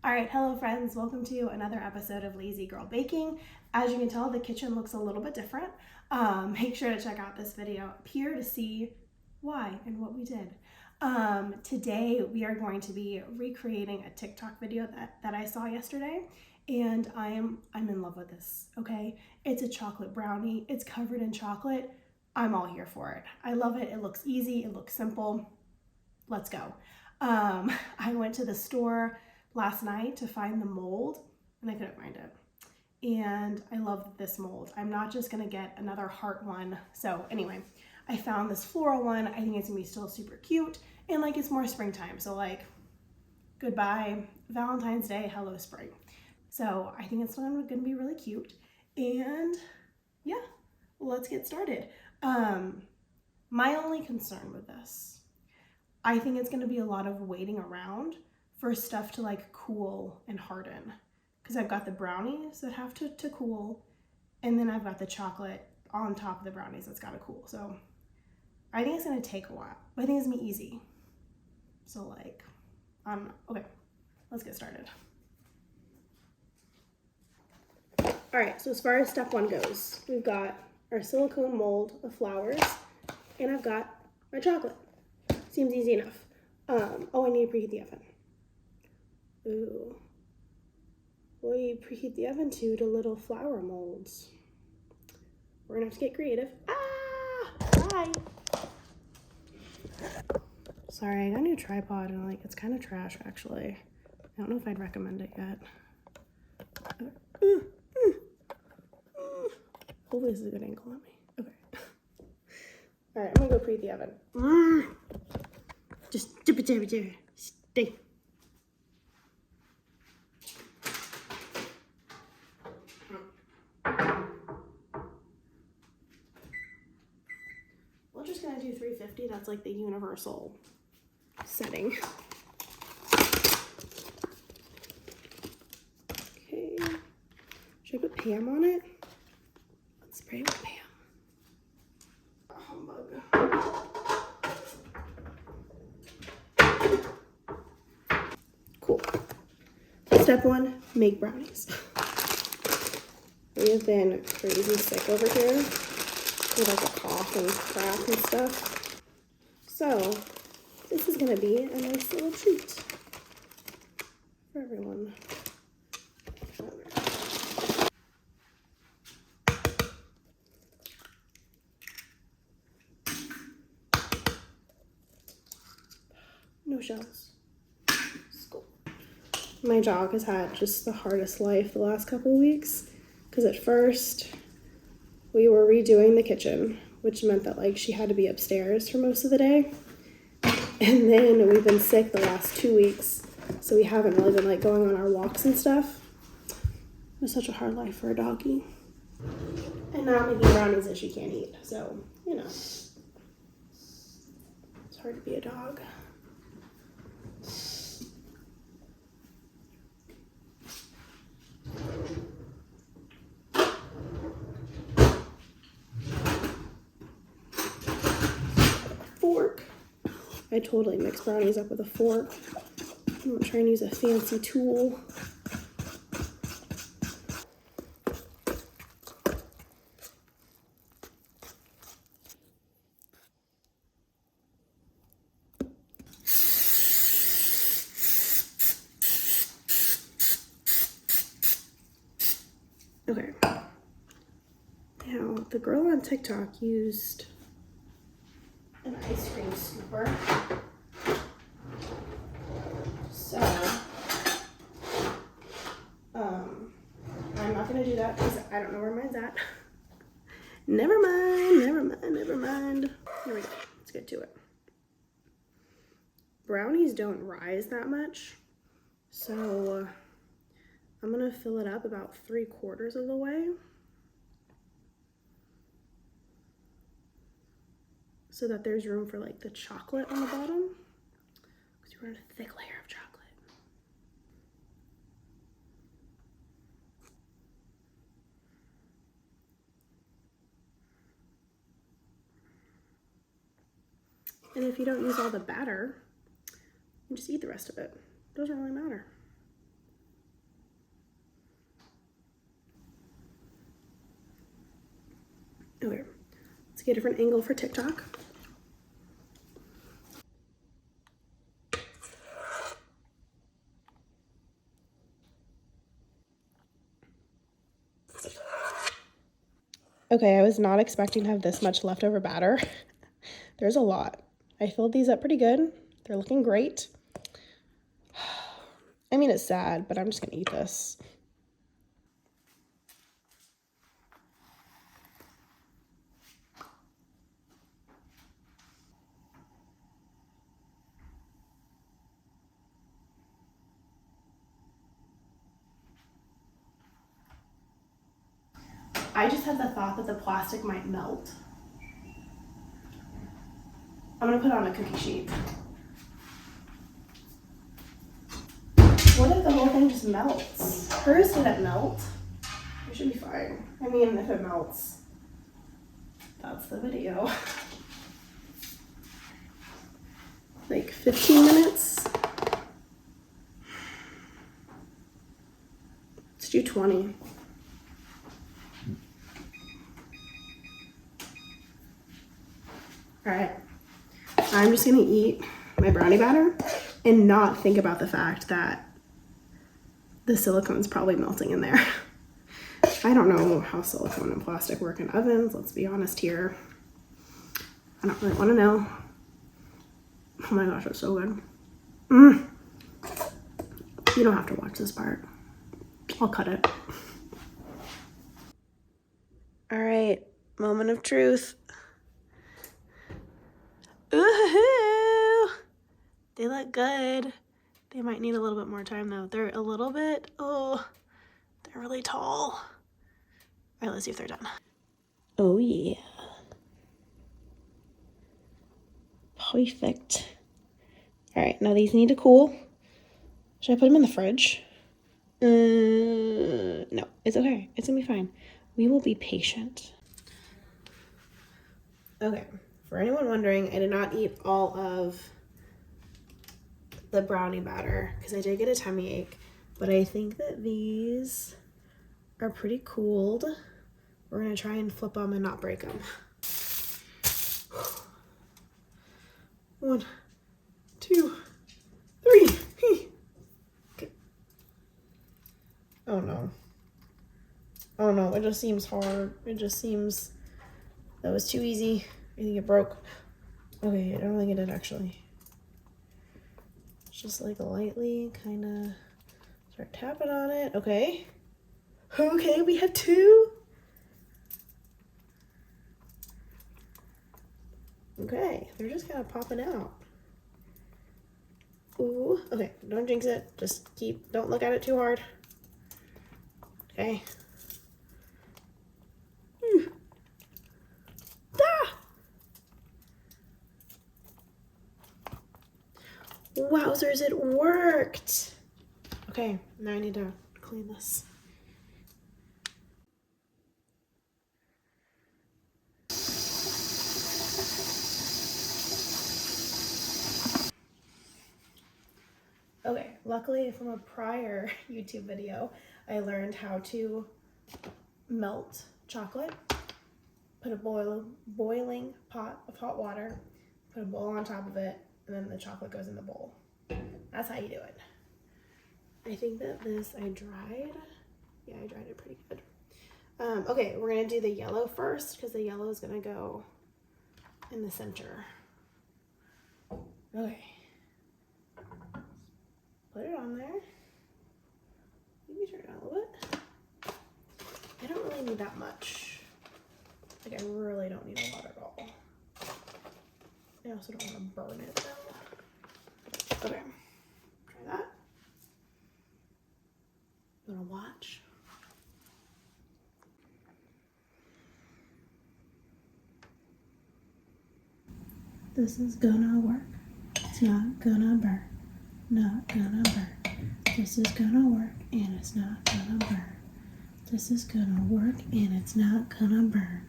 All right, hello friends, welcome to another episode of Lazy Girl Baking. As you can tell, the kitchen looks a little bit different. Make sure to check out this video up here to see why and what we did. Today we are going to be recreating a TikTok video that I saw yesterday, and I'm in love with this, okay? It's a chocolate brownie, it's covered in chocolate. I'm all here for it. I love it, it looks easy, it looks simple. Let's go. I went to the store last night to find the mold and I couldn't find it. And I love this mold. I'm not just gonna get another heart one. So anyway, I found this floral one. I think it's gonna be still super cute and like it's more springtime. So like goodbye Valentine's Day, hello spring. So I think it's gonna be really cute. And yeah, let's get started. My only concern with this, I think it's gonna be a lot of waiting around for stuff to like cool and harden, because I've got the brownies that have to cool, and then I've got the chocolate on top of the brownies that's gotta cool. So I think it's gonna take a while, but I think it's gonna be easy. So like, okay, let's get started. All right, so as far as step one goes, we've got our silicone mold of flowers, and I've got my chocolate. Seems easy enough. Oh, I need to preheat the oven. Ooh. What do you preheat the oven to little flower molds? We're gonna have to get creative. Ah! Bye! Sorry, I got a new tripod and like it's kind of trash actually. I don't know if I'd recommend it yet. Hopefully this is a good angle on me. Okay. All right, I'm gonna go preheat the oven. Just dip it there. Stay. We're just gonna do 350. That's like the universal setting. Okay. Should I put Pam on it? Let's spray with Pam. Humbug. Cool. Step one, make brownies. We have been crazy sick over here with like a cough and crap and stuff. So this is gonna be a nice little treat for everyone. No shells. School. My dog has had just the hardest life the last couple weeks, because at first we were redoing the kitchen, which meant that like she had to be upstairs for most of the day. And then we've been sick the last 2 weeks, so we haven't really been like going on our walks and stuff. It was such a hard life for a doggy. And now making brownies that she can't eat, so you know, it's hard to be a dog. Fork. I totally mix brownies up with a fork. I'm gonna try and use a fancy tool. Okay. Now, the girl on TikTok used an ice cream scooper. So, I'm not gonna do that because I don't know where mine's at. Never mind. Here we go, let's get to it. Brownies don't rise that much, so I'm gonna fill it up about 3/4 of the way, so that there's room for like the chocolate on the bottom, because you want a thick layer of chocolate. And if you don't use all the batter, you just eat the rest of it. Doesn't really matter. Okay, let's get a different angle for TikTok. Okay, I was not expecting to have this much leftover batter. There's a lot. I filled these up pretty good. They're looking great. I mean, it's sad, but I'm just gonna eat this. I just had the thought that the plastic might melt. I'm gonna put it on a cookie sheet. What if the whole thing just melts? Hers didn't melt. It should be fine. I mean, if it melts, that's the video. Like 15 minutes. Let's do 20. All right, I'm just gonna eat my brownie batter and not think about the fact that the silicone's probably melting in there. I don't know how silicone and plastic work in ovens, let's be honest here. I don't really wanna know. Oh my gosh, it's so good. You don't have to watch this part. I'll cut it. All right, moment of truth. Ooh, they look good. They might need a little bit more time though. They're a little bit, oh, they're really tall. All right, let's see if they're done. Oh yeah. Perfect. All right, now these need to cool. Should I put them in the fridge? No, it's okay. It's gonna be fine. We will be patient. Okay, for anyone wondering, I did not eat all of the brownie batter because I did get a tummy ache, but I think that these are pretty cooled. We're gonna try and flip them and not break them. 1, 2, 3. Okay. Oh no. Oh no, it just seems hard. It just seems, that was too easy. I think it broke. Okay, I don't think it did actually. Just like lightly kind of start tapping on it. Okay. Okay, we have 2. Okay, they're just kind of popping out. Ooh, okay, don't jinx it. Just don't look at it too hard. Okay. Ah! Wowzers, it worked. Okay, now I need to clean this. Okay, luckily from a prior YouTube video, I learned how to melt chocolate, put a boiling pot of hot water, put a bowl on top of it, and then the chocolate goes in the bowl. That's how you do it. I think that this I dried. Yeah, I dried it pretty good. Okay, we're gonna do the yellow first because the yellow is gonna go in the center. Okay. Put it on there. Maybe turn it on a little bit. I don't really need that much. Like, I really don't need a lot at all. I also don't want to burn it though. Okay, try that. You wanna watch? This is gonna work. It's not gonna burn. Not gonna burn. This is gonna work and it's not gonna burn. This is gonna work and it's not gonna burn.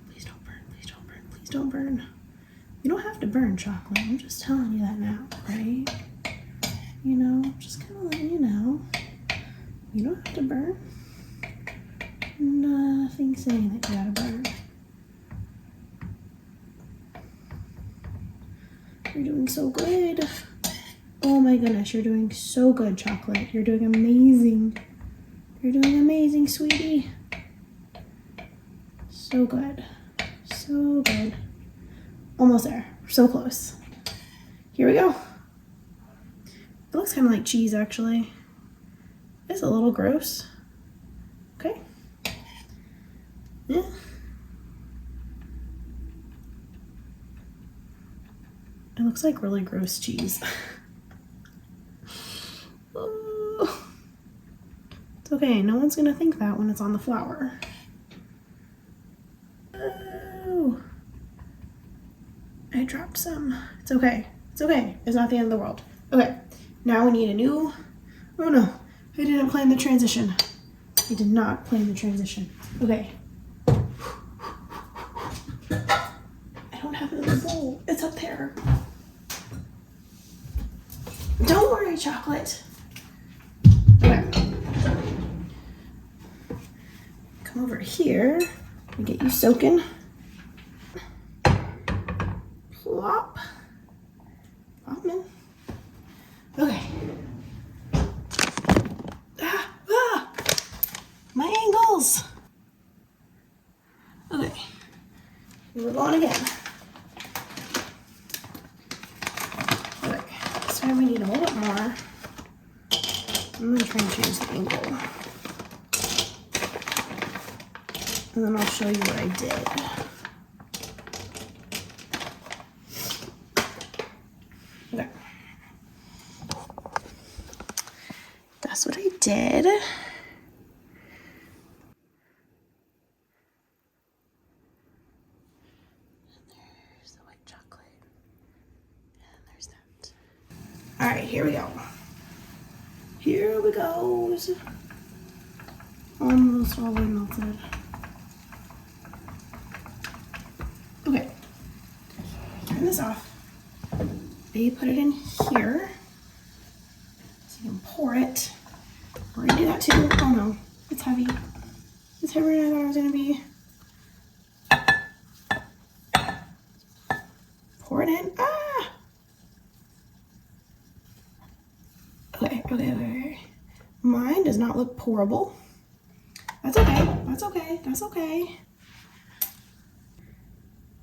Please don't burn, please don't burn, please don't burn. You don't have to burn chocolate. I'm just telling you that now, right? You know, just kind of letting you know. You don't have to burn. Nothing saying that you gotta burn. You're doing so good. Oh my goodness, you're doing so good, Chocolate. You're doing amazing. You're doing amazing, sweetie. So good. So good. Almost there. So close. Here we go. It looks kind of like cheese, actually. It's a little gross. Okay. Yeah. It looks like really gross cheese. Oh. It's okay. No one's gonna think that when it's on the flour. Oh. I dropped some. It's okay. It's okay. It's not the end of the world. Okay. Now we need a new... Oh no. I didn't plan the transition. I did not plan the transition. Okay. I don't have another bowl. It's up there. Don't worry, Chocolate. Okay. Come over here and get you soaking. Plop. Plop in. Okay. My ankles. Okay. We're going again. Okay. This time we need a little bit more. I'm gonna try and change the angle. And then I'll show you what I did. Okay. That's what I did. There's the white chocolate. And there's that. All right, here we go. Here we go. Almost all the way melted. Okay. Turn this off. They put it in here. So you can pour it. We're gonna do that too. Oh no, it's heavy. It's heavier than I thought it was gonna be. Pour it in. Ah! Okay. Mine does not look pourable. That's okay. That's okay. That's okay.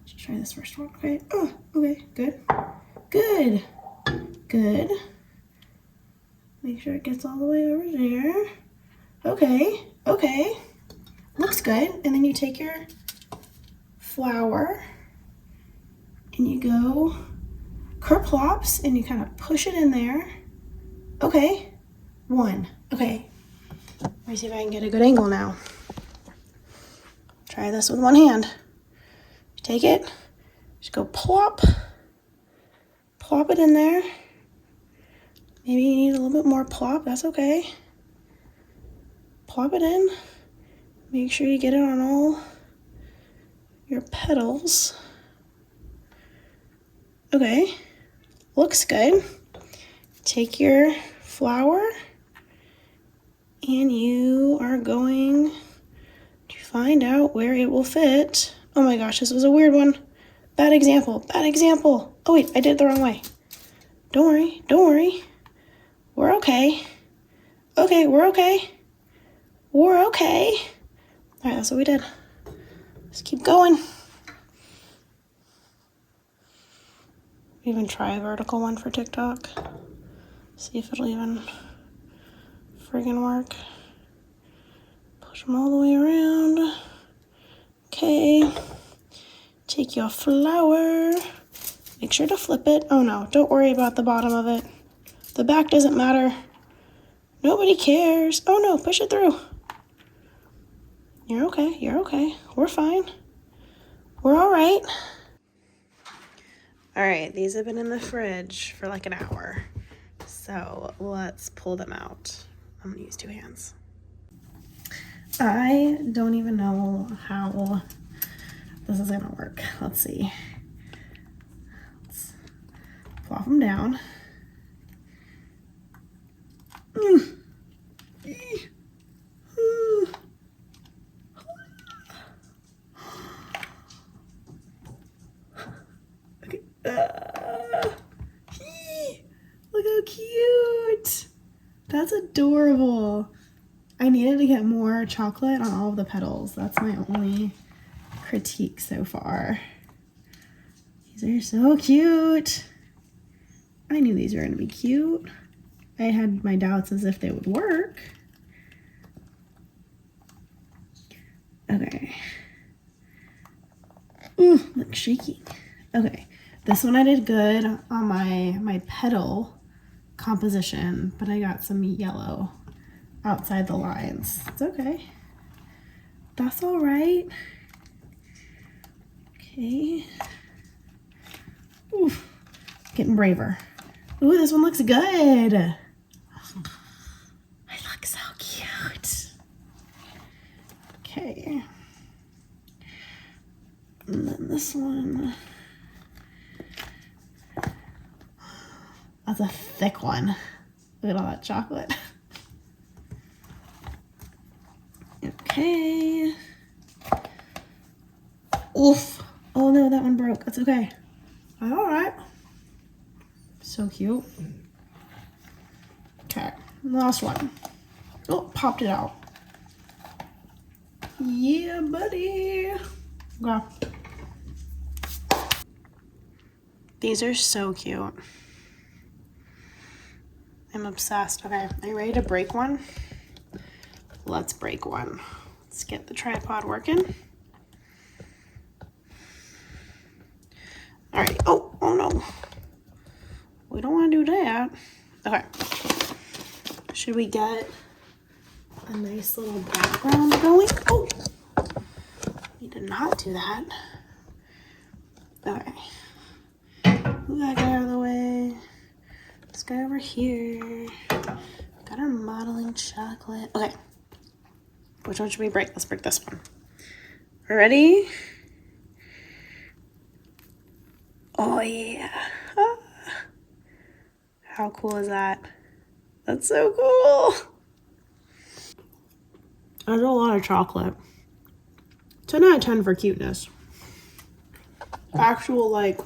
Let's try this first one. Okay. Oh, okay. Good. Good. Good. Make sure it gets all the way over there. Okay. Okay. Looks good. And then you take your flour and you go kerplops and you kind of push it in there. Okay. One. Okay. Let me see if I can get a good angle now. Try this with one hand. Take it. Just go plop. Plop it in there. Maybe you need a little bit more plop. That's okay. Plop it in. Make sure you get it on all your petals. Okay. Looks good. Take your flour and you are going to find out where it will fit. Oh my gosh, this was a weird one. Bad example. Bad example. Oh wait, I did it the wrong way. Don't worry. Don't worry. We're okay. Okay, we're okay. We're okay. All right, that's what we did. Let's keep going. Even try a vertical one for TikTok. See if it'll even friggin' work. Push them all the way around. Okay. Take your flour. Make sure to flip it. Oh no, don't worry about the bottom of it. The back doesn't matter. Nobody cares. Oh no, push it through. You're okay. You're okay. We're fine. We're all right. All right, these have been in the fridge for like an hour. So let's pull them out. I'm gonna use two hands. I don't even know how this is gonna work. Let's see. Let's plop them down. Okay. cute. That's adorable. I needed to get more chocolate on all of the petals. That's my only critique so far. These are so cute. I knew these were going to be cute. I had my doubts as if they would work. Okay. Ooh, look shaky. Okay. This one I did good on my petal composition, but I got some yellow outside the lines. It's okay. That's all right. Okay. Ooh, getting braver. Ooh, this one looks good. I look so cute. Okay. And then this one. That's a thick one. Look at all that chocolate. Okay. Oof. Oh no, that one broke. That's okay. All right. So cute. Okay, last one. Oh, popped it out. Yeah, buddy. Okay. These are so cute. I'm obsessed. Okay, are you ready to break one? Let's break one. Let's get the tripod working. All right. Oh no. We don't want to do that. Okay. Should we get a nice little background going? Oh, we did not do that. Okay. Move that guy out of the way. This guy over here. Got our modeling chocolate. Okay. Which one should we break? Let's break this one. Ready? Oh yeah. Ah. How cool is that? That's so cool. That's a lot of chocolate. 10 out of 10 for cuteness. Actual like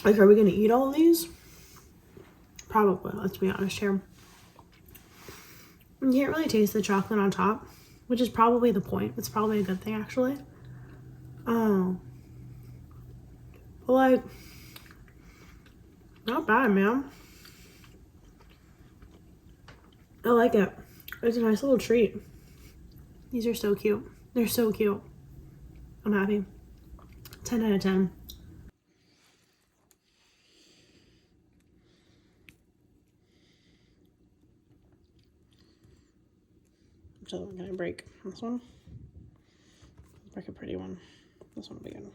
are we gonna eat all of these? Probably, let's be honest here. You can't really taste the chocolate on top, which is probably the point. It's probably a good thing actually. But like, not bad, man. I like it. It's a nice little treat. These are so cute. They're so cute. I'm happy. 10 out of 10. So I'm gonna break this one. Break a pretty one. This one will be good.